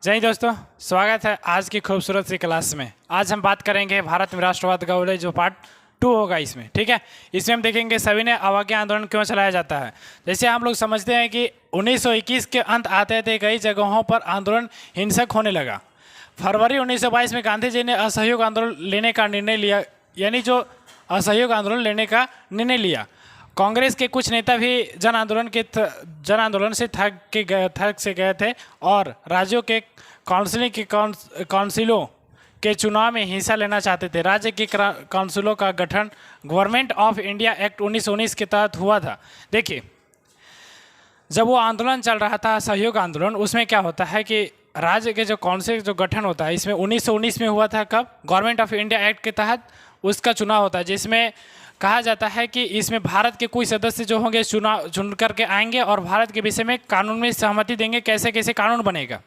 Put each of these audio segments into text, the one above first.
जय दोस्तों, स्वागत है आज की खूबसूरत सी क्लास में। आज हम बात करेंगे भारत में राष्ट्रवाद का उदय, जो पार्ट 2 होगा इसमें। ठीक है, इसमें हम देखेंगे सविनय अवज्ञा आंदोलन क्यों चलाया जाता है। जैसे हम लोग समझते हैं कि 1921 के अंत आते थे कई जगहों पर आंदोलन हिंसक होने लगा। फरवरी 1922 में गांधी जी ने असहयोग आंदोलन लेने का निर्णय लिया, यानी जो असहयोग आंदोलन लेने का निर्णय लिया। कांग्रेस के कुछ नेता भी जन आंदोलन से थक से गए थे और राज्यों के काउंसिलों के चुनाव में हिस्सा लेना चाहते थे। राज्य के काउंसिलों का गठन गवर्नमेंट ऑफ इंडिया एक्ट 1919 के तहत हुआ था। देखिए, जब वो आंदोलन चल रहा था सहयोग आंदोलन, उसमें क्या होता है कि राज्य के जो काउंसिल जो गठन होता है, इसमें 1919 में हुआ था। कब? गवर्नमेंट ऑफ इंडिया एक्ट के तहत उसका चुनाव होता है, जिसमें कहा जाता है कि इसमें भारत के कोई सदस्य जो होंगे चुन करके आएंगे और भारत के विषय में कानून में सहमति देंगे, कैसे कैसे कानून बनेगा।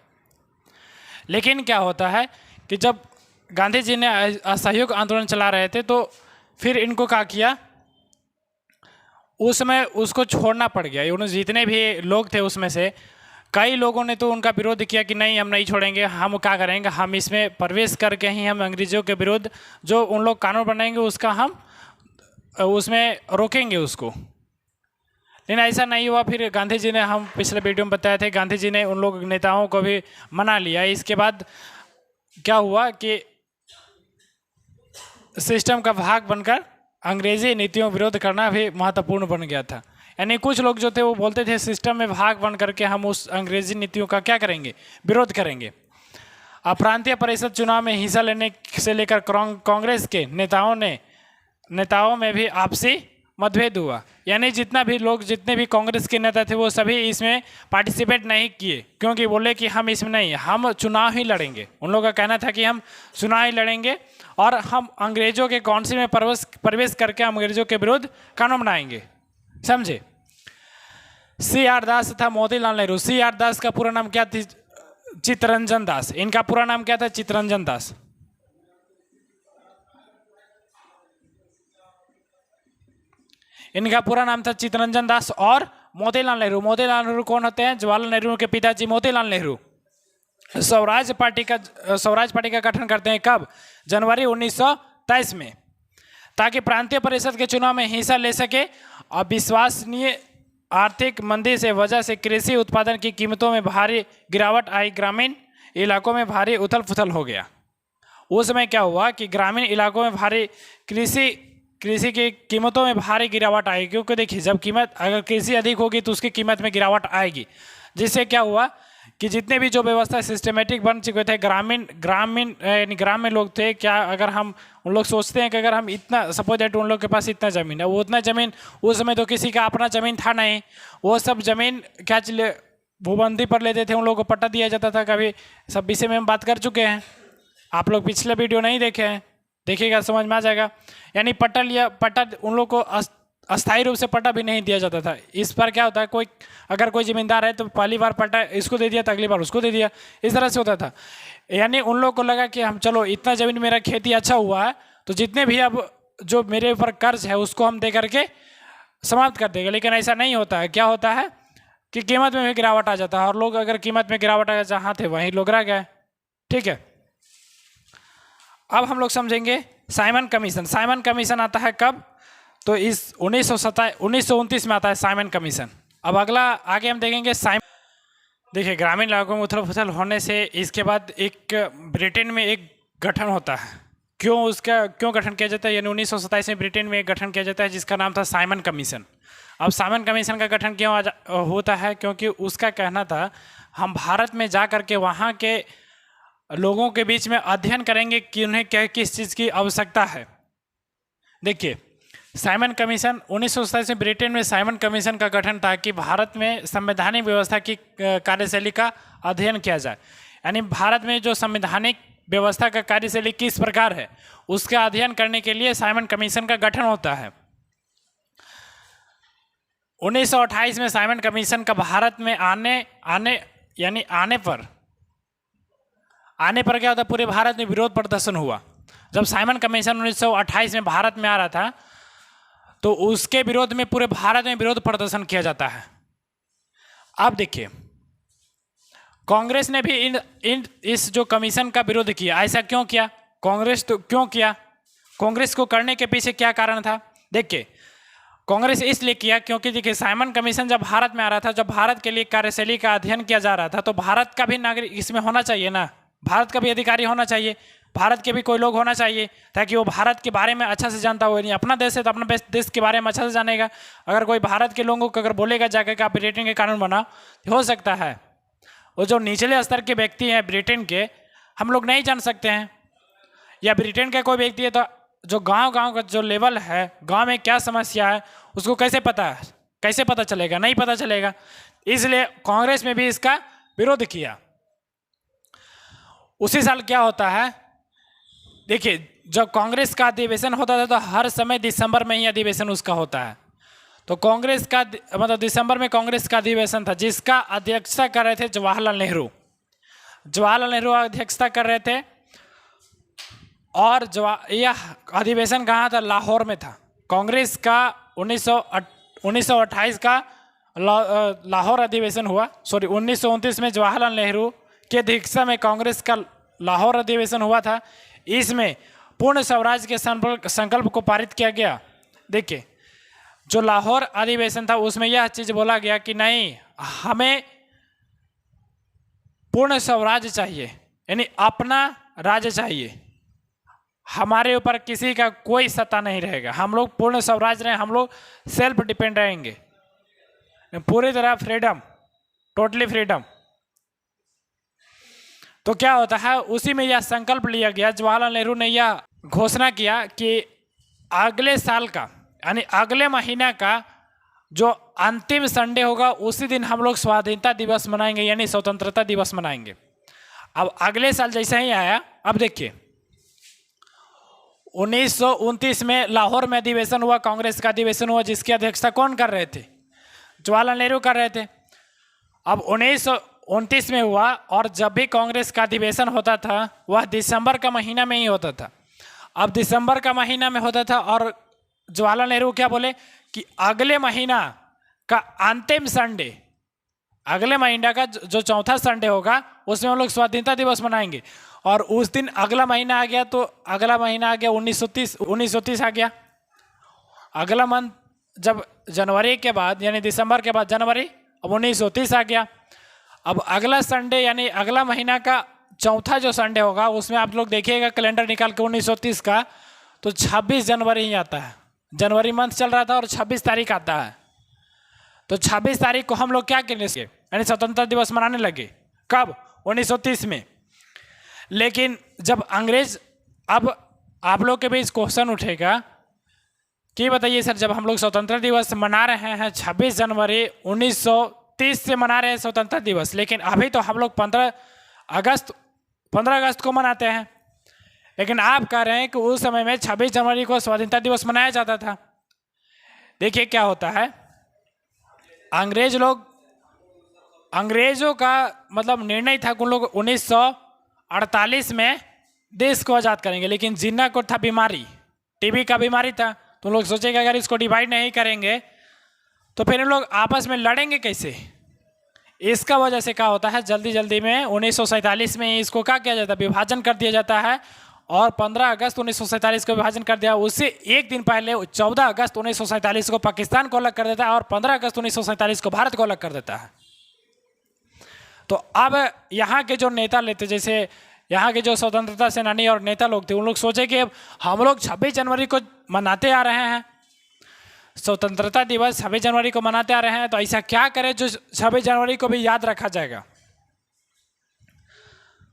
लेकिन क्या होता है कि जब गांधी जी ने असहयोग आंदोलन चला रहे थे तो फिर इनको क्या किया, उस समय उसको छोड़ना पड़ गया। उन्होंने जितने भी लोग थे उसमें से कई लोगों ने तो उनका विरोध किया कि नहीं, हम नहीं छोड़ेंगे, हम क्या करेंगे, हम इसमें प्रवेश करके ही हम अंग्रेज़ों के विरुद्ध जो उन लोग कानून बनाएंगे उसका हम उसमें रोकेंगे उसको। लेकिन ऐसा नहीं हुआ। फिर गांधी जी ने, हम पिछले वीडियो में बताए थे, गांधी जी ने उन लोग नेताओं को भी मना लिया। इसके बाद क्या हुआ कि सिस्टम का भाग बनकर अंग्रेजी नीतियों विरोध करना भी महत्वपूर्ण बन गया था। यानी कुछ लोग जो थे वो बोलते थे सिस्टम में भाग बन करके हम उस अंग्रेजी नीतियों का क्या करेंगे, विरोध करेंगे। अब प्रांतीय परिषद चुनाव में हिस्सा लेने से लेकर कांग्रेस के नेताओं में भी आपसी मतभेद हुआ। यानी जितने भी कांग्रेस के नेता थे वो सभी इसमें पार्टिसिपेट नहीं किए, क्योंकि बोले कि हम इसमें नहीं, हम चुनाव ही लड़ेंगे। उन लोगों का कहना था कि हम चुनाव ही लड़ेंगे और हम अंग्रेजों के काउंसिल में प्रवेश करके अंग्रेजों के विरुद्ध कानून बनाएंगे। समझे? CR दास तथा मोतीलाल नेहरू। CR दास का पूरा नाम क्या थी? चित्तरंजन दास। इनका पूरा नाम क्या था? चित्तरंजन दास। इनका पूरा नाम था चित्तरंजन दास। और मोतीलाल नेहरू कौन होते हैं? जवाहरलाल नेहरू के पिताजी मोतीलाल नेहरू। स्वराज पार्टी का गठन करते हैं। कब? जनवरी 1923 में, ताकि प्रांतीय परिषद के चुनाव में हिस्सा ले सके। अविश्वसनीय आर्थिक मंदी से वजह से कृषि उत्पादन की कीमतों में भारी गिरावट आई, ग्रामीण इलाकों में भारी उथल पुथल हो गया। उस समय क्या हुआ कि ग्रामीण इलाकों में भारी कृषि की कीमतों में भारी गिरावट आई, क्योंकि देखिए, जब अगर कृषि अधिक होगी तो उसकी कीमत में गिरावट आएगी। जिससे क्या हुआ कि जितने भी जो व्यवस्था सिस्टमेटिक बन चुके थे, ग्रामीण लोग थे, क्या अगर हम उन लोग सोचते हैं कि अगर हम इतना सपोज दैट उन लोग के पास इतना ज़मीन है, वो उतना ज़मीन उस समय तो किसी का अपना ज़मीन था नहीं, वो सब ज़मीन क्या चले भूबंदी पर लेते थे, उन लोगों को पट्टा दिया जाता था। कभी सब विषय में हम बात कर चुके हैं। आप लोग पिछले वीडियो नहीं देखे हैं, देखिएगा, समझ में आ जाएगा। यानी पट्टा उन लोग को अस्थायी रूप से पट्टा भी नहीं दिया जाता था। इस पर क्या होता है, अगर कोई ज़मींदार है तो पहली बार पट्टा इसको दे दिया तो अगली बार उसको दे दिया, इस तरह से होता था। यानी उन लोग को लगा कि हम चलो इतना ज़मीन मेरा खेती अच्छा हुआ है तो जितने भी अब जो मेरे ऊपर कर्ज है उसको हम दे करके समाप्त कर देंगे। लेकिन ऐसा नहीं होता है। क्या होता है कि कीमत में भी गिरावट आ जाता है, और लोग अगर कीमत में गिरावट आ जहाँ थे वहीं लोग रह गए। ठीक है, अब हम लोग समझेंगे साइमन कमीशन। साइमन कमीशन आता है कब? तो इस 1929 में आता है साइमन कमीशन। अब आगे हम देखेंगे देखिए, ग्रामीण इलाकों में उथल पुथल होने से इसके बाद एक ब्रिटेन में एक गठन होता है। क्यों गठन किया जाता है? यानी 1927 में ब्रिटेन में एक गठन किया जाता है जिसका नाम था साइमन कमीशन। अब साइमन कमीशन का गठन क्यों होता है? क्योंकि उसका कहना था हम भारत में जा करके वहाँ के लोगों के बीच में अध्ययन करेंगे कि उन्हें किस चीज़ की आवश्यकता है। देखिए, साइमन कमीशन 1927 में ब्रिटेन में साइमन कमीशन का गठन था कि भारत में संवैधानिक व्यवस्था की कार्यशैली का अध्ययन किया जाए। यानी भारत में जो संवैधानिक व्यवस्था का कार्यशैली किस प्रकार है उसका अध्ययन करने के लिए साइमन कमीशन का गठन होता है। 1928 में साइमन कमीशन का भारत में आने पर क्या होता, पूरे भारत में विरोध प्रदर्शन हुआ। जब साइमन कमीशन 1928 में भारत में आ रहा था तो उसके विरोध में पूरे भारत में विरोध प्रदर्शन किया जाता है। अब देखिए, कांग्रेस ने भी इस जो कमीशन का विरोध किया। ऐसा क्यों किया? कांग्रेस तो क्यों किया? कांग्रेस को करने के पीछे क्या कारण था? देखिए, कांग्रेस इसलिए किया क्योंकि देखिए, साइमन कमीशन जब भारत में आ रहा था, जब भारत के लिए कार्यशैली का अध्ययन किया जा रहा था, तो भारत का भी नागरिक इसमें होना चाहिए ना, भारत का भी अधिकारी होना चाहिए, भारत के भी कोई लोग होना चाहिए, ताकि वो भारत के बारे में अच्छा से जानता हो। नहीं अपना देश है तो अपना देश के बारे में अच्छा से जानेगा। अगर कोई भारत के लोगों को अगर बोलेगा जाकर कि आप ब्रिटेन के कानून बना, हो सकता है वो जो निचले स्तर के व्यक्ति हैं ब्रिटेन के, हम लोग नहीं जान सकते हैं, या ब्रिटेन का कोई व्यक्ति है तो जो गांव का जो लेवल है, गांव में क्या समस्या है, उसको कैसे पता चलेगा? नहीं पता चलेगा। इसलिए कांग्रेस में भी इसका विरोध किया। उसी साल क्या होता है, देखिए, जब कांग्रेस का अधिवेशन होता था तो हर समय दिसंबर में ही अधिवेशन उसका होता है। तो कांग्रेस का मतलब दिसंबर में कांग्रेस का अधिवेशन था, जिसका अध्यक्षता कर रहे थे जवाहरलाल नेहरू अध्यक्षता कर रहे थे। और यह अधिवेशन कहाँ था? लाहौर में था। कांग्रेस का 1928 का लाहौर अधिवेशन हुआ, 1929 में जवाहरलाल नेहरू की अध्यक्षता में कांग्रेस का लाहौर अधिवेशन हुआ था। इसमें पूर्ण स्वराज के संकल्प को पारित किया गया। देखिए, जो लाहौर अधिवेशन था उसमें यह चीज बोला गया कि नहीं, हमें पूर्ण स्वराज चाहिए, यानी अपना राज्य चाहिए, हमारे ऊपर किसी का कोई सत्ता नहीं रहेगा, हम लोग पूर्ण स्वराज रहे, हम लोग सेल्फ डिपेंड रहेंगे, पूरी तरह फ्रीडम, टोटली फ्रीडम। तो क्या होता है, उसी में यह संकल्प लिया गया। जवाहरलाल नेहरू ने यह घोषणा किया कि अगले साल का यानी अगले महीना का जो अंतिम संडे होगा उसी दिन हम लोग स्वाधीनता दिवस मनाएंगे, यानी स्वतंत्रता दिवस मनाएंगे। अब अगले साल जैसे ही आया, अब देखिए 1929 में लाहौर में अधिवेशन हुआ, कांग्रेस का अधिवेशन हुआ, जिसकी अध्यक्षता कौन कर रहे थे? जवाहरलाल नेहरू कर रहे थे। अब 1929 में हुआ, और जब भी कांग्रेस का अधिवेशन होता था वह दिसंबर का महीना में ही होता था। अब दिसंबर का महीना में होता था और जवाहरलाल नेहरू क्या बोले कि अगले महीना का अंतिम संडे, अगले महीना का जो चौथा संडे होगा उसमें हम लोग स्वाधीनता दिवस मनाएंगे। और उस दिन अगला महीना आ गया, तो अगला महीना आ गया 1930 आ गया। अगला मंथ जब जनवरी के बाद यानी दिसंबर के बाद जनवरी, अब 1930 आ गया। अब अगला संडे यानी अगला महीना का चौथा जो संडे होगा उसमें आप लोग देखिएगा कैलेंडर निकाल के 1930 का, तो 26 जनवरी ही आता है। जनवरी मंथ चल रहा था और 26 तारीख आता है। तो 26 तारीख को हम लोग क्या करने लगे, यानी स्वतंत्रता दिवस मनाने लगे। कब? 1930 में। लेकिन जब अंग्रेज, अब आप लोग के बीच क्वेश्चन उठेगा कि बताइए सर, जब हम लोग स्वतंत्रता दिवस मना रहे हैं 26 जनवरी 1930 से मना रहे हैं स्वतंत्रता दिवस, लेकिन अभी तो हम लोग 15 अगस्त को मनाते हैं। लेकिन आप कह रहे हैं कि उस समय में 26 जनवरी को स्वतंत्रता दिवस मनाया जाता था। देखिए क्या होता है, अंग्रेजों का मतलब निर्णय था कि उन लोग 1948 में देश को आज़ाद करेंगे, लेकिन जिन्ना को था बीमारी, टीबी का बीमारी था। तो लोग सोचेंगे अगर इसको डिवाइड नहीं करेंगे तो फिर इन लोग आपस में लड़ेंगे कैसे। इसका वजह से क्या होता है, जल्दी में 1947 में इसको क्या किया जाता है, विभाजन कर दिया जाता है। और 15 अगस्त 1947 को विभाजन कर दिया। उससे एक दिन पहले 14 अगस्त 1947 को पाकिस्तान को अलग कर देता है और 15 अगस्त 1947 को भारत को अलग कर देता है। तो अब यहाँ के जो नेता लेते, जैसे यहाँ के जो स्वतंत्रता सेनानी और नेता लोग थे, उन लोग सोचे कि अब हम लोग 26 जनवरी को मनाते आ रहे हैं, स्वतंत्रता दिवस 26 जनवरी को मनाते आ रहे हैं, तो ऐसा क्या करें जो 26 जनवरी को भी याद रखा जाएगा।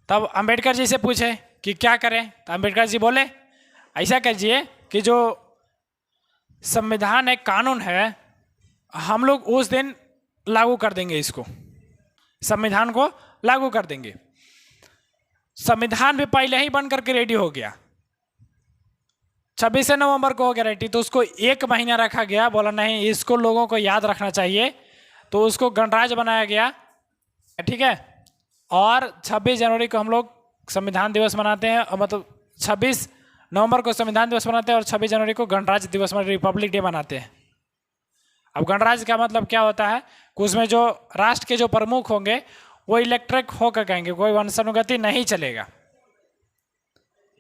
तब अंबेडकर जी से पूछे कि क्या करें, तो अंबेडकर जी बोले ऐसा कीजिए कि जो संविधान है, कानून है, हम लोग उस दिन लागू कर देंगे, इसको संविधान को लागू कर देंगे। संविधान भी पहले ही बन करके रेडी हो गया, 26 नवंबर को हो गया रेडी। तो उसको एक महीना रखा गया, बोला नहीं इसको लोगों को याद रखना चाहिए, तो उसको गणराज्य बनाया गया, ठीक है। और 26 जनवरी को हम लोग संविधान दिवस मनाते हैं, मतलब 26 नवंबर को संविधान दिवस मनाते हैं और 26 जनवरी को गणराज्य दिवस, रिपब्लिक डे मनाते हैं। अब गणराज्य का मतलब क्या होता है कि उसमें जो राष्ट्र के जो प्रमुख होंगे वो इलेक्ट्रिक होकर कहेंगे, कोई वंशानुगति नहीं चलेगा।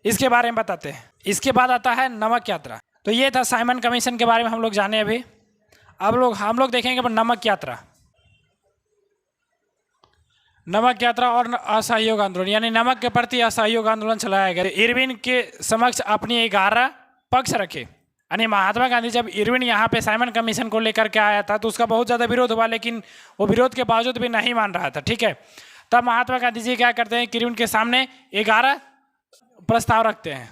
इसके बारे में बताते हैं। इसके बाद आता है नमक यात्रा। तो ये था साइमन कमीशन के बारे में हम लोग जाने अभी। अब हम लोग देखेंगे पर नमक यात्रा। नमक यात्रा और असहयोग आंदोलन, यानी नमक के प्रति असहयोग आंदोलन चलाया गया। इरविन के समक्ष अपनी 11 पक्ष रखे, यानी महात्मा गांधी जब इरविन यहाँ पे साइमन कमीशन को लेकर के आया था तो उसका बहुत ज़्यादा विरोध हुआ, लेकिन वो विरोध के बावजूद भी नहीं मान रहा था। ठीक है, तब महात्मा गांधी जी क्या करते हैं कि इरविन के सामने 11 प्रस्ताव रखते हैं,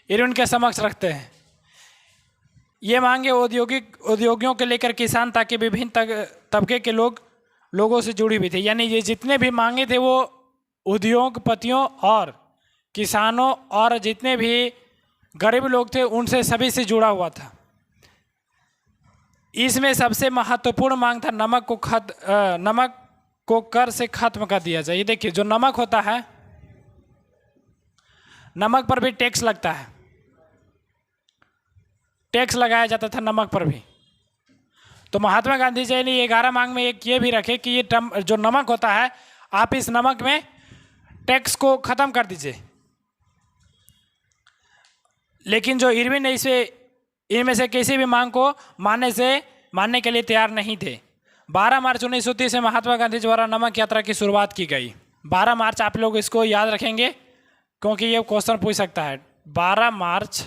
इरविन के समक्ष रखते हैं। ये मांगे उद्योगियों के लेकर किसान ताकि विभिन्न तबके के लोगों से जुड़ी हुई थी, यानी ये जितने भी मांगे थे वो उद्योगपतियों और किसानों और जितने भी गरीब लोग थे उनसे सभी से जुड़ा हुआ था। इसमें सबसे महत्वपूर्ण मांग था नमक को कर से खत्म कर दिया जाए। देखिए, जो नमक होता है, नमक पर भी टैक्स लगता है, टैक्स लगाया जाता था नमक पर भी। तो महात्मा गांधी जी ने 11 मांग में एक ये भी रखे कि ये जो नमक होता है, आप इस नमक में टैक्स को खत्म कर दीजिए। लेकिन जो इरविन ने इनमें से किसी भी मांग को मानने के लिए तैयार नहीं थे। 12 मार्च 1930 से महात्मा गांधी द्वारा नमक यात्रा की शुरुआत की गई। 12 मार्च आप लोग इसको याद रखेंगे क्योंकि ये क्वेश्चन पूछ सकता है। 12 मार्च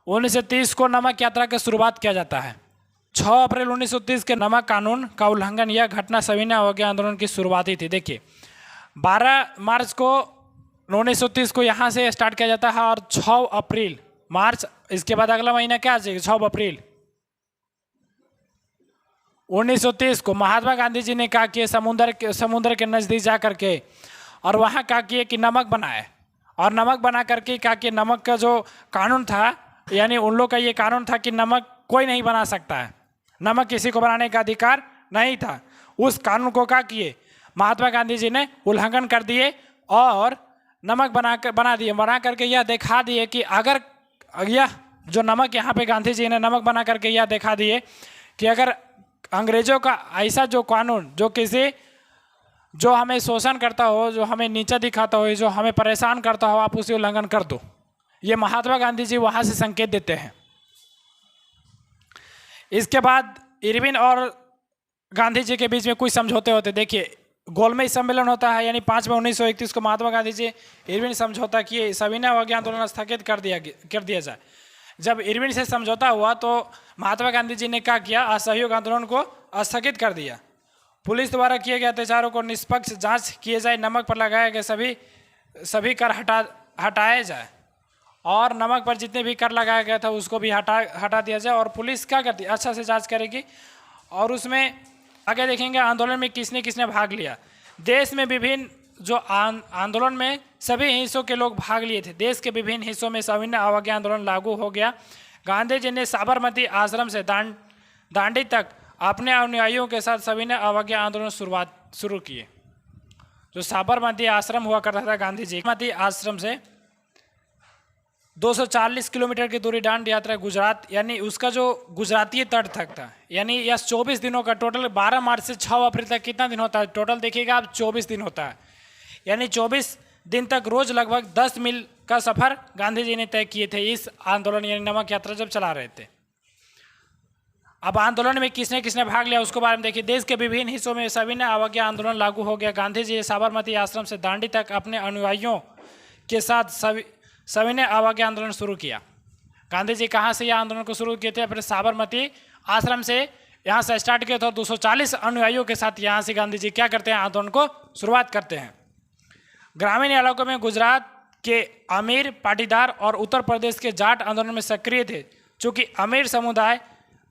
1930 को नमक यात्रा की शुरुआत किया जाता है। 6 अप्रैल 1930 के नमक कानून का उल्लंघन, यह घटना सविनय अवज्ञा आंदोलन की शुरुआती थी। देखिए, 12 मार्च को 1930 को यहाँ से स्टार्ट किया जाता है और 6 अप्रैल मार्च, इसके बाद अगला महीना क्या आ जाएगा, 6 अप्रैल 1930 को महात्मा गांधी जी ने कहा कि समुद्र के नज़दीक जा करके और वहाँ कहा कि नमक बनाए, और नमक बना करके कहा कि नमक का जो कानून था, यानी उन लोग का ये कानून था कि नमक कोई नहीं बना सकता है, नमक किसी को बनाने का अधिकार नहीं था। उस कानून को क्या किए महात्मा गांधी जी ने उल्लंघन कर दिए और नमक बना करके यह दिखा दिए कि अगर यह जो नमक यहाँ पे गांधी जी ने नमक बना करके यह दिखा दिए कि अगर अंग्रेजों का ऐसा जो कानून जो हमें शोषण करता हो, जो हमें नीचा दिखाता हो, जो हमें परेशान करता हो, आप उसे उल्लंघन कर दो। ये महात्मा गांधी जी वहाँ से संकेत देते हैं। इसके बाद इरविन और गांधी जी के बीच में कुछ समझौते होते। देखिए, गोलमेज सम्मेलन होता है, यानी 5 मई 1931 को महात्मा गांधी जी इरविन समझौता किए, सविनय अवज्ञा आंदोलन स्थगित कर दिया जाए। जब इरविन से समझौता हुआ तो महात्मा गांधी जी ने क्या किया, असहयोग आंदोलन को स्थगित कर दिया। पुलिस द्वारा किए गए अत्याचारों को निष्पक्ष जांच किए जाए, नमक पर लगाए गए सभी कर हटाए जाए, और नमक पर जितने भी कर लगाया गया था उसको भी हटा दिया जाए। और पुलिस क्या करती है, अच्छा से जांच करेगी। और उसमें आगे देखेंगे आंदोलन में किसने किसने भाग लिया। देश में विभिन्न जो आंदोलन में सभी हिस्सों के लोग भाग लिए थे। देश के विभिन्न हिस्सों में सविनय अवज्ञा आंदोलन लागू हो गया। गांधी जी ने साबरमती आश्रम से दांडी तक अपने अनुयायियों के साथ सविनय अवज्ञा आंदोलन शुरू किए। जो साबरमती आश्रम हुआ करता था गांधी जी, साबरमती आश्रम से 240 किलोमीटर की दूरी दांडी यात्रा गुजरात, यानी उसका जो गुजराती तट तक था, यानी यह 24 दिनों का टोटल 12 मार्च से 6 अप्रैल तक कितना दिन होता है टोटल, देखिएगा आप 24 दिन होता है। यानी 24 दिन तक रोज लगभग 10 मील का सफर गांधी जी ने तय किए थे इस आंदोलन यानी नमक यात्रा जब चला रहे थे। अब आंदोलन में किसने किसने भाग लिया उसको बारे में देखिए। देश के विभिन्न हिस्सों में सविनय अवज्ञा आंदोलन लागू हो गया। गांधी जी साबरमती आश्रम से दांडी तक अपने अनुयायियों के साथ सविनय अवज्ञा आंदोलन शुरू किया। गांधी जी कहाँ से यह आंदोलन को शुरू किए थे, अपने साबरमती आश्रम से यहाँ से स्टार्ट किया था। 240 अनुयायियों के साथ यहाँ से गांधी जी क्या करते हैं, आंदोलन को शुरुआत करते हैं। ग्रामीण इलाकों में गुजरात के अमीर पाटीदार और उत्तर प्रदेश के जाट आंदोलन में सक्रिय थे। चूँकि अमीर समुदाय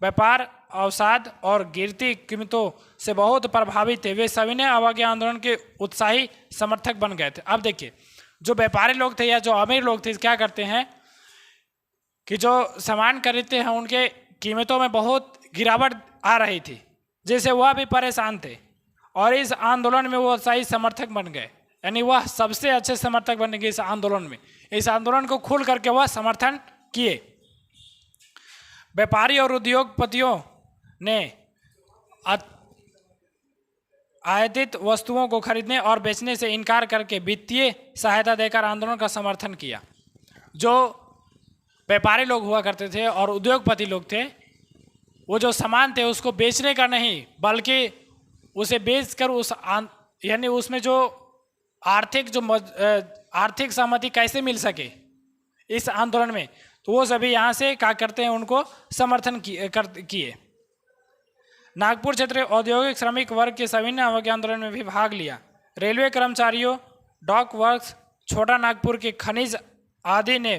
व्यापार, अवसाद और गिरती कीमतों से बहुत प्रभावित थे, वे सविनय अवज्ञा आंदोलन के उत्साही समर्थक बन गए थे। अब देखिए, जो व्यापारी लोग थे या जो अमीर लोग थे क्या करते हैं कि जो सामान खरीदते हैं उनके कीमतों में बहुत गिरावट आ रही थी, जिससे वह भी परेशान थे और इस आंदोलन में वो उत्साही समर्थक बन गए। यानी वह सबसे अच्छे समर्थक बन गए इस आंदोलन में। इस आंदोलन को खुल करके वह समर्थन किए। व्यापारी और उद्योगपतियों ने आयातित वस्तुओं को खरीदने और बेचने से इनकार करके वित्तीय सहायता देकर आंदोलन का समर्थन किया। जो व्यापारी लोग हुआ करते थे और उद्योगपति लोग थे, वो जो सामान थे उसको बेचने का नहीं बल्कि उसे बेचकर यानी उसमें जो आर्थिक सहमति कैसे मिल सके इस आंदोलन में, तो वो सभी यहाँ से क्या करते हैं, उनको समर्थन किए। नागपुर क्षेत्र औद्योगिक श्रमिक वर्ग के सविनय अवज्ञा आंदोलन में भी भाग लिया। रेलवे कर्मचारियों, डॉक वर्क्स, छोटा नागपुर के खनिज आदि ने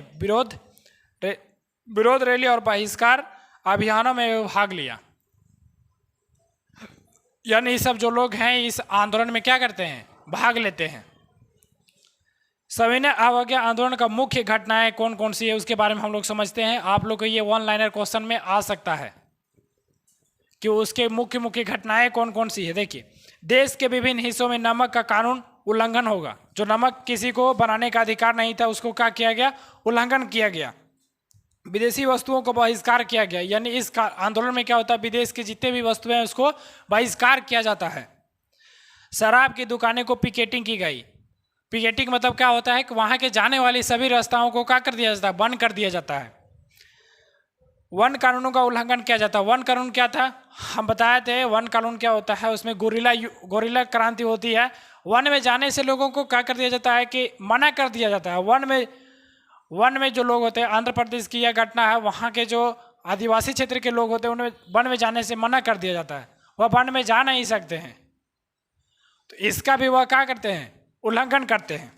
विरोध रैली और बहिष्कार अभियानों में भाग लिया। यानी सब जो लोग हैं इस आंदोलन में क्या करते हैं, भाग लेते हैं। सविनय अवज्ञा आंदोलन का मुख्य घटनाएं कौन कौन सी है उसके बारे में हम लोग समझते हैं। आप लोग को ये वन लाइनर क्वेश्चन में आ सकता है कि उसके मुख्य घटनाएं कौन कौन सी है। देखिए, देश के विभिन्न हिस्सों में नमक का कानून उल्लंघन होगा। जो नमक किसी को बनाने का अधिकार नहीं था उसको क्या किया गया, उल्लंघन किया गया। विदेशी वस्तुओं को बहिष्कार किया गया, यानी इस आंदोलन में क्या होता है, विदेश की जितने भी वस्तुएं हैं उसको बहिष्कार किया जाता है। शराब की दुकानें को पिकेटिंग की गई। पिकेटिंग मतलब क्या होता है कि वहाँ के जाने वाली सभी रास्ताओं को क्या कर दिया जाता है, बंद कर दिया जाता है। वन कानूनों का उल्लंघन किया जाता है। वन कानून क्या था, हम बताए थे। वन कानून क्या होता है, उसमें गोरिल्ला क्रांति होती है। वन में जाने से लोगों को क्या कर दिया जाता है कि मना कर दिया जाता है। वन में जो लोग होते हैं, आंध्र प्रदेश की यह घटना है, वहाँ के जो आदिवासी क्षेत्र के लोग होते हैं उन्हें वन में जाने से मना कर दिया जाता है, वह वन में जा नहीं सकते हैं। तो इसका भी वह क्या करते हैं, उल्लंघन करते हैं।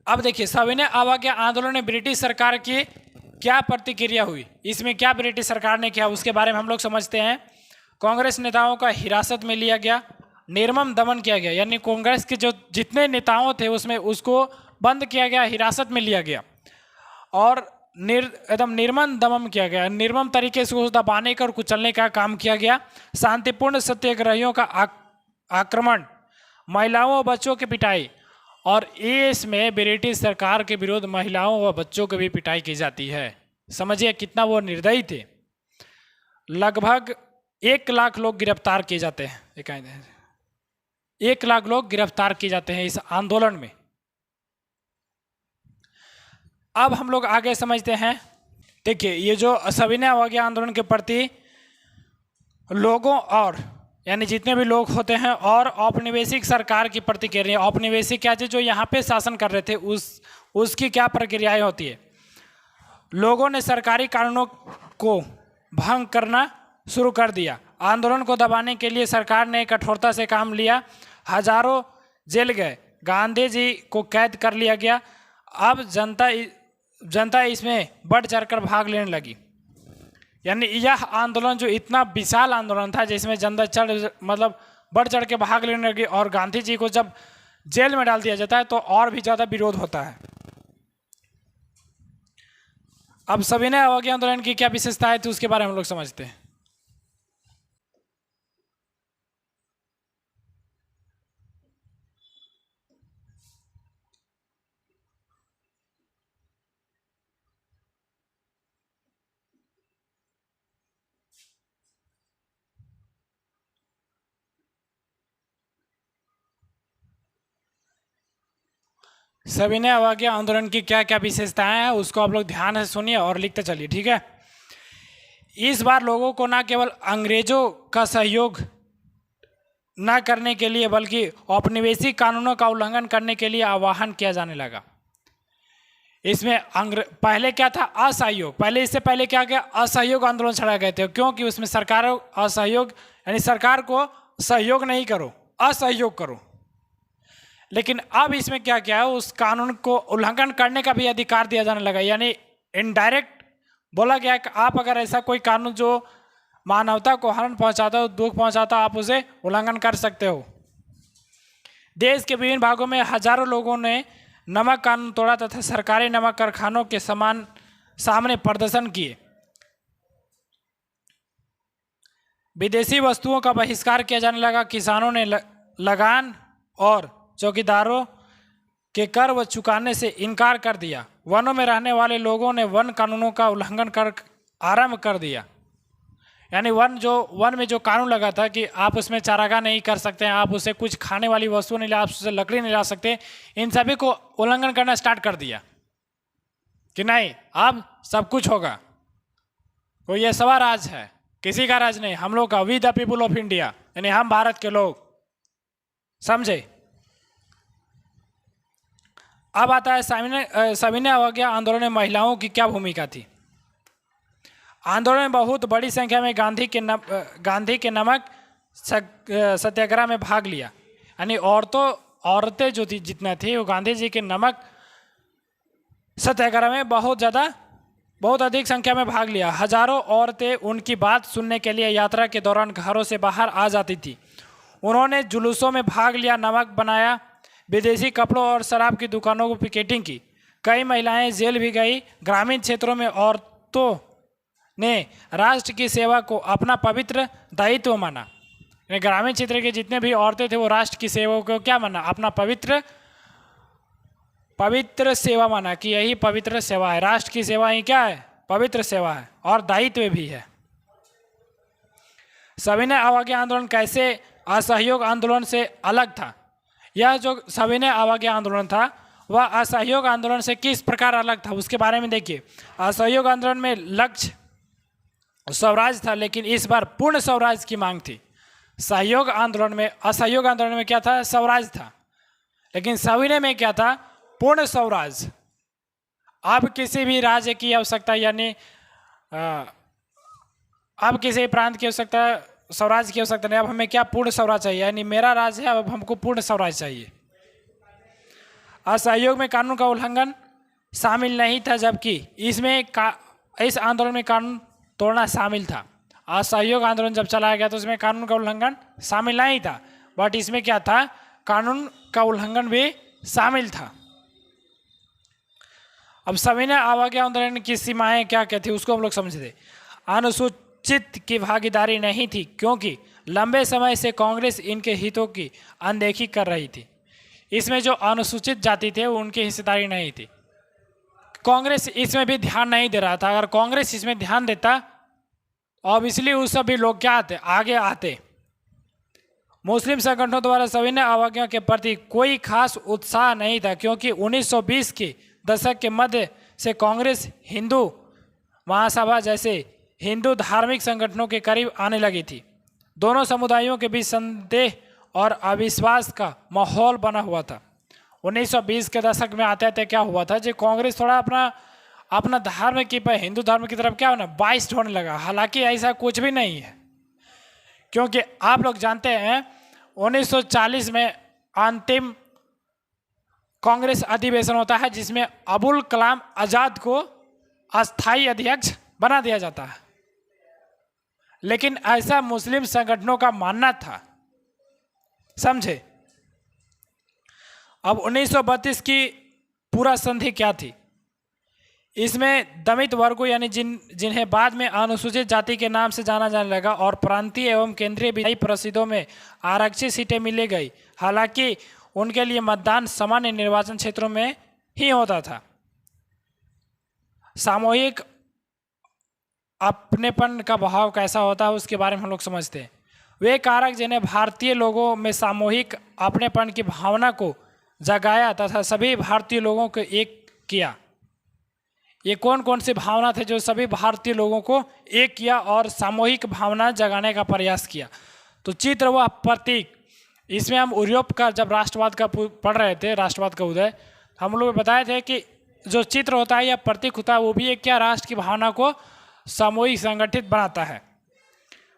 अब देखिए, सविनय अवज्ञा आंदोलन में ब्रिटिश सरकार की क्या प्रतिक्रिया हुई, इसमें क्या ब्रिटिश सरकार ने किया उसके बारे में हम लोग समझते हैं। कांग्रेस नेताओं का हिरासत में लिया गया, निर्मम दमन किया गया, यानी कांग्रेस के जो जितने नेताओं थे उसमें उसको बंद किया गया, हिरासत में लिया गया और एकदम निर्मम दमन किया गया। निर्मम तरीके से उसको दबाने का और कुचलने का काम किया गया। शांतिपूर्ण सत्याग्रहियों का आक्रमण, महिलाओं और बच्चों की पिटाई, और इसमें ब्रिटिश सरकार के विरुद्ध महिलाओं व बच्चों की भी पिटाई की जाती है। समझिए कितना वो निर्दयी थे। लगभग 1 लाख लोग गिरफ्तार किए जाते हैं। 1 लाख लोग गिरफ्तार किए जाते हैं इस आंदोलन में। अब हम लोग आगे समझते हैं। देखिए, ये जो सविनय अवज्ञा आंदोलन के प्रति लोगों और यानी जितने भी लोग होते हैं और औपनिवेशिक सरकार की प्रतिक्रिया, औपनिवेशिक क्या थे, जो यहाँ पे शासन कर रहे थे, उसकी क्या प्रक्रियाएं होती है। लोगों ने सरकारी कानूनों को भंग करना शुरू कर दिया। आंदोलन को दबाने के लिए सरकार ने कठोरता से काम लिया। हजारों जेल गए, गांधी जी को कैद कर लिया गया। अब जनता इसमें बढ़ चढ़कर भाग लेने लगी। यानी यह आंदोलन जो इतना विशाल आंदोलन था जिसमें जनता बढ़ चढ़ के भाग लेने लगी, और गांधी जी को जब जेल में डाल दिया जाता है तो और भी ज़्यादा विरोध होता है। अब सविनय अवज्ञा आंदोलन की क्या विशेषताएं थी उसके बारे में हम लोग समझते हैं। सविनय अवज्ञा आंदोलन की क्या क्या विशेषताएं हैं उसको आप लोग ध्यान से सुनिए और लिखते चलिए, ठीक है। इस बार लोगों को न केवल अंग्रेजों का सहयोग न करने के लिए बल्कि औपनिवेशिक कानूनों का उल्लंघन करने के लिए आह्वान किया जाने लगा। इसमें पहले क्या था, असहयोग। पहले इससे पहले क्या गया, असहयोग आंदोलन छेड़ा गए थे, क्योंकि उसमें सरकार असहयोग यानी सरकार को सहयोग नहीं करो, असहयोग करो। लेकिन अब इसमें क्या क्या है, उस कानून को उल्लंघन करने का भी अधिकार दिया जाने लगा। यानी इनडायरेक्ट बोला गया कि आप अगर ऐसा कोई कानून जो मानवता को हानि पहुंचाता हो, दुख पहुंचाता, आप उसे उल्लंघन कर सकते हो। देश के विभिन्न भागों में हजारों लोगों ने नमक कानून तोड़ा तथा सरकारी नमक कारखानों के सामने प्रदर्शन किए। विदेशी वस्तुओं का बहिष्कार किया जाने लगा। किसानों ने लगान और चौकीदारों के कर व चुकाने से इनकार कर दिया। वनों में रहने वाले लोगों ने वन कानूनों का उल्लंघन कर आरंभ कर दिया। यानी वन में जो कानून लगा था कि आप उसमें चारागाह नहीं कर सकते हैं, आप उसे कुछ खाने वाली वस्तु नहीं ला, आप उससे लकड़ी नहीं ला सकते, इन सभी को उल्लंघन करना स्टार्ट कर दिया कि नहीं अब सब कुछ होगा। तो ये सवा राज है, किसी का राज नहीं, हम लोग का, we the people of India, यानी हम भारत के लोग, समझे। अब आता है सविनय अवज्ञा आंदोलन में महिलाओं की क्या भूमिका थी। आंदोलन में बहुत बड़ी संख्या में गांधी के नमक सत्याग्रह में भाग लिया। यानी औरतें जो थी जितना थी वो गांधी जी के नमक सत्याग्रह में बहुत अधिक संख्या में भाग लिया। हजारों औरतें उनकी बात सुनने के लिए यात्रा के दौरान घरों से बाहर आ जाती थी। उन्होंने जुलूसों में भाग लिया, नमक बनाया, विदेशी कपड़ों और शराब की दुकानों को पिकेटिंग की। कई महिलाएं जेल भी गई। ग्रामीण क्षेत्रों में औरतों ने राष्ट्र की सेवा को अपना पवित्र दायित्व माना। ग्रामीण क्षेत्र के जितने भी औरतें थे वो राष्ट्र की सेवा को क्या माना, अपना पवित्र सेवा माना कि यही पवित्र सेवा है, राष्ट्र की सेवा ही क्या है, पवित्र सेवा है और दायित्व भी है। सविनय अवज्ञा आंदोलन कैसे असहयोग आंदोलन से अलग था। यह जो सविनय अवज्ञा आंदोलन था वह असहयोग आंदोलन से किस प्रकार अलग था उसके बारे में देखिए। असहयोग आंदोलन में लक्ष्य स्वराज था, लेकिन इस बार पूर्ण स्वराज की मांग थी। असहयोग आंदोलन में क्या था, स्वराज था, लेकिन सविनय में क्या था, पूर्ण स्वराज। अब किसी भी राज्य की आवश्यकता, यानी अब किसी प्रांत की आवश्यकता, स्वराज की आवश्यकता नहीं, अब हमें क्या, पूर्ण स्वराज चाहिए। यानी मेरा राज्य है, अब हमको पूर्ण स्वराज चाहिए। असहयोग में कानून का उल्लंघन शामिल नहीं था, जबकि इस आंदोलन में कानून तोड़ना शामिल था। असहयोग आंदोलन जब चलाया गया तो उसमें कानून का उल्लंघन शामिल नहीं था, बट इसमें क्या था, कानून का उल्लंघन भी शामिल था। अब सविनय अवज्ञा आंदोलन की सीमाएं क्या क्या थी उसको हम लोग समझते। अनुसूचित की भागीदारी नहीं थी, क्योंकि लंबे समय से कांग्रेस इनके हितों की अनदेखी कर रही थी। इसमें जो अनुसूचित जाति थे उनकी हिस्सेदारी नहीं थी। कांग्रेस इसमें भी ध्यान नहीं दे रहा था। अगर कांग्रेस इसमें ध्यान देता ऑब्वियसली उस सभी लोग क्या आगे आते। मुस्लिम संगठनों द्वारा सविनय अवज्ञा के प्रति कोई खास उत्साह नहीं था, क्योंकि 1920 के दशक के मध्य से कांग्रेस हिंदू महासभा जैसे हिंदू धार्मिक संगठनों के करीब आने लगी थी। दोनों समुदायों के बीच संदेह और अविश्वास का माहौल बना हुआ था। 1920 के दशक में आते आते क्या हुआ था, जो कांग्रेस थोड़ा अपना धर्म की हिंदू धर्म की तरफ क्या होना बाइस्ड होने लगा। हालांकि ऐसा कुछ भी नहीं है, क्योंकि आप लोग जानते हैं 1940 में अंतिम कांग्रेस अधिवेशन होता है, जिसमें अबुल कलाम आजाद को अस्थायी अध्यक्ष बना दिया जाता है। लेकिन ऐसा मुस्लिम संगठनों का मानना था, समझे। अब 1932 की पूरा संधि क्या थी, इसमें दमित वर्गों यानी जिन्हें बाद में अनुसूचित जाति के नाम से जाना जाने लगा और प्रांतीय एवं केंद्रीय विधायी परिषदों में आरक्षित सीटें मिले गई। हालांकि उनके लिए मतदान सामान्य निर्वाचन क्षेत्रों में ही होता था। सामूहिक अपनेपन का भाव कैसा होता है उसके बारे में हम लोग समझते हैं। वे कारक जिन्हें भारतीय लोगों में सामूहिक अपनेपन की भावना को जगाया तथा सभी भारतीय लोगों को एक किया। ये कौन कौन सी भावना थे जो सभी भारतीय लोगों को एक किया और सामूहिक भावना जगाने का प्रयास किया। तो चित्र व प्रतीक, इसमें हम यूरोप का जब राष्ट्रवाद का पढ़ रहे थे, राष्ट्रवाद का उदय, हम लोग बताए थे कि जो चित्र होता है या प्रतीक होता है वो भी एक क्या राष्ट्र की भावना को सामूहिक संगठित बनाता है।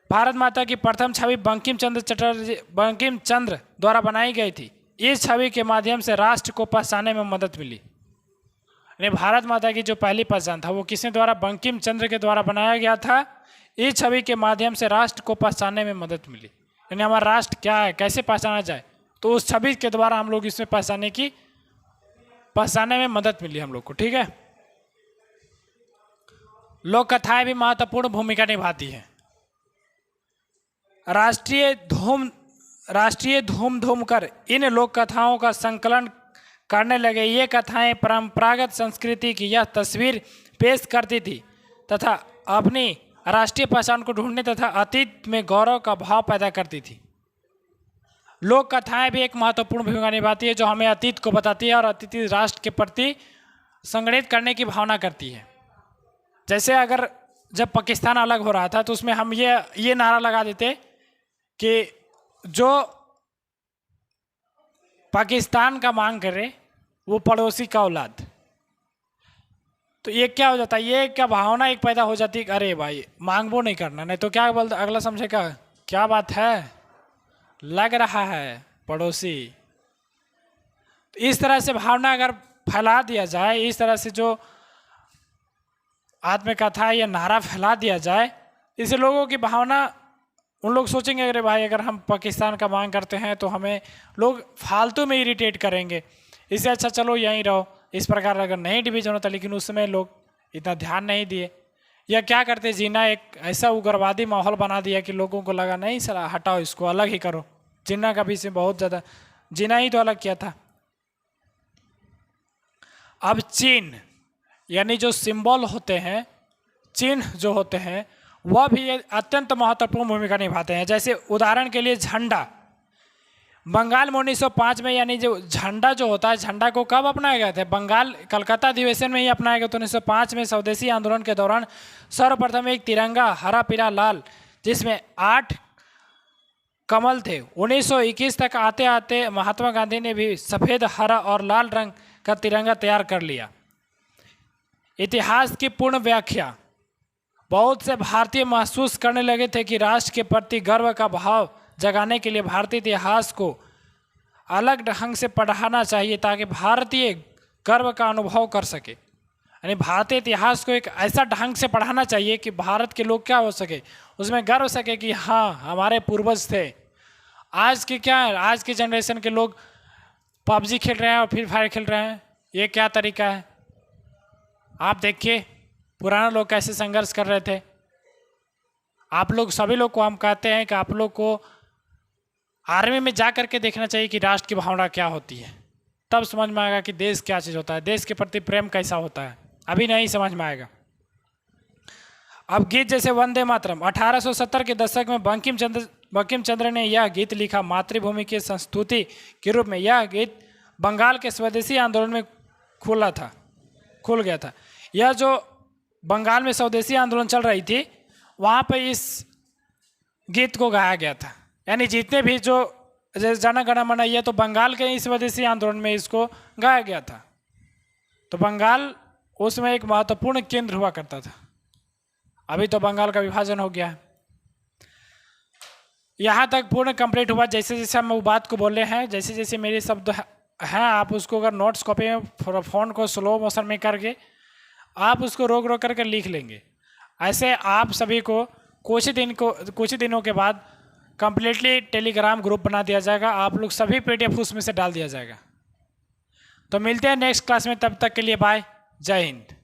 भारत माता की प्रथम छवि बंकिम चंद्र द्वारा बनाई गई थी। इस छवि के माध्यम से राष्ट्र को पहचानने में मदद मिली। यानी भारत माता की जो पहली पहचान था वो किसके द्वारा, बंकिम चंद्र के द्वारा बनाया गया था। इस छवि के माध्यम से राष्ट्र को पहचानने में मदद मिली। यानी हमारा राष्ट्र क्या है, कैसे पहचाना जाए, तो उस छवि के द्वारा हम लोग इसमें पहचानने में मदद मिली हम लोग को। ठीक है, लोक कथाएं भी महत्वपूर्ण भूमिका निभाती हैं। राष्ट्रीय धूम कर इन लोक कथाओं का संकलन करने लगे। ये कथाएं परंपरागत संस्कृति की यह तस्वीर पेश करती थी तथा अपनी राष्ट्रीय पहचान को ढूंढने तथा अतीत में गौरव का भाव पैदा करती थी। लोक कथाएं भी एक महत्वपूर्ण भूमिका निभाती है, जो हमें अतीत को बताती है और अतिथि राष्ट्र के प्रति संगठित करने की भावना करती है। जैसे अगर जब पाकिस्तान अलग हो रहा था तो उसमें हम ये नारा लगा देते कि जो पाकिस्तान का मांग करे वो पड़ोसी का औलाद। तो ये क्या हो जाता है, ये क्या भावना एक पैदा हो जाती है कि अरे भाई मांग वो नहीं करना, नहीं तो क्या बोलते अगला समझेगा क्या बात है, लग रहा है पड़ोसी। तो इस तरह से भावना अगर फैला दिया जाए, इस तरह से जो आत्मकथा या नारा फैला दिया जाए, इससे लोगों की भावना, उन लोग सोचेंगे अरे भाई अगर हम पाकिस्तान का मांग करते हैं तो हमें लोग फालतू में इरिटेट करेंगे, इससे अच्छा चलो यहीं रहो। इस प्रकार अगर नहीं डिवीजन होता, लेकिन उस समय लोग इतना ध्यान नहीं दिए, या क्या करते, जीना एक ऐसा उग्रवादी माहौल बना दिया कि लोगों को लगा नहीं सर हटाओ इसको, अलग ही करो। जिन्ना का भी इसमें बहुत ज़्यादा, जीना ही तो अलग किया था। अब चिन्ह यानी जो सिंबल होते हैं, चिन्ह जो होते हैं, वह भी अत्यंत महत्वपूर्ण भूमिका निभाते हैं। जैसे उदाहरण के लिए झंडा, बंगाल में 1905 में, यानी जो झंडा जो होता है, झंडा को कब अपनाया गया था, बंगाल कलकत्ता अधिवेशन में ही अपनाया गया। तो 1905 में स्वदेशी आंदोलन के दौरान सर्वप्रथम एक तिरंगा हरा पीला लाल जिसमें 8 कमल थे। 1921 तक आते आते महात्मा गांधी ने भी सफ़ेद हरा और लाल रंग का तिरंगा तैयार कर लिया। इतिहास की पूर्ण व्याख्या, बहुत से भारतीय महसूस करने लगे थे कि राष्ट्र के प्रति गर्व का भाव जगाने के लिए भारतीय इतिहास को अलग ढंग से पढ़ाना चाहिए ताकि भारतीय गर्व का अनुभव कर सके। यानी भारतीय इतिहास को एक ऐसा ढंग से पढ़ाना चाहिए कि भारत के लोग क्या हो सके, उसमें गर्व सके कि हाँ हमारे पूर्वज थे। आज के क्या है, आज की जनरेशन के लोग पबजी खेल रहे हैं और फ्री फायर खेल रहे हैं, ये क्या तरीका है। आप देखिए पुराने लोग कैसे संघर्ष कर रहे थे। आप लोग सभी लोग को हम कहते हैं कि आप लोग को आर्मी में जा कर के देखना चाहिए कि राष्ट्र की भावना क्या होती है, तब समझ में आएगा कि देश क्या चीज़ होता है, देश के प्रति प्रेम कैसा होता है, अभी नहीं समझ में आएगा। अब गीत जैसे वंदे मातरम, 1870 के दशक में बंकिम चंद्र ने यह गीत लिखा। मातृभूमि की संस्तुति के रूप में यह गीत बंगाल के स्वदेशी आंदोलन में खुल गया था। यह जो बंगाल में स्वदेशी आंदोलन चल रही थी, वहाँ पे इस गीत को गाया गया था। यानी जितने भी जो जन गण मन, ये तो बंगाल के इस स्वदेशी आंदोलन में इसको गाया गया था। तो बंगाल उसमें एक महत्वपूर्ण केंद्र हुआ करता था। अभी तो बंगाल का विभाजन हो गया है। यहाँ तक पूर्ण कंप्लीट हुआ। जैसे जैसे हम वो बात को बोले हैं, जैसे जैसे मेरे शब्द हैं, आप उसको अगर नोट्स कॉपी में फ़ोन को स्लो मोशन में करके आप उसको रोक करके लिख लेंगे। ऐसे आप सभी को कुछ ही दिनों के बाद कंप्लीटली टेलीग्राम ग्रुप बना दिया जाएगा। आप लोग सभी PDF उसमें से डाल दिया जाएगा। तो मिलते हैं नेक्स्ट क्लास में, तब तक के लिए बाय, जय हिंद।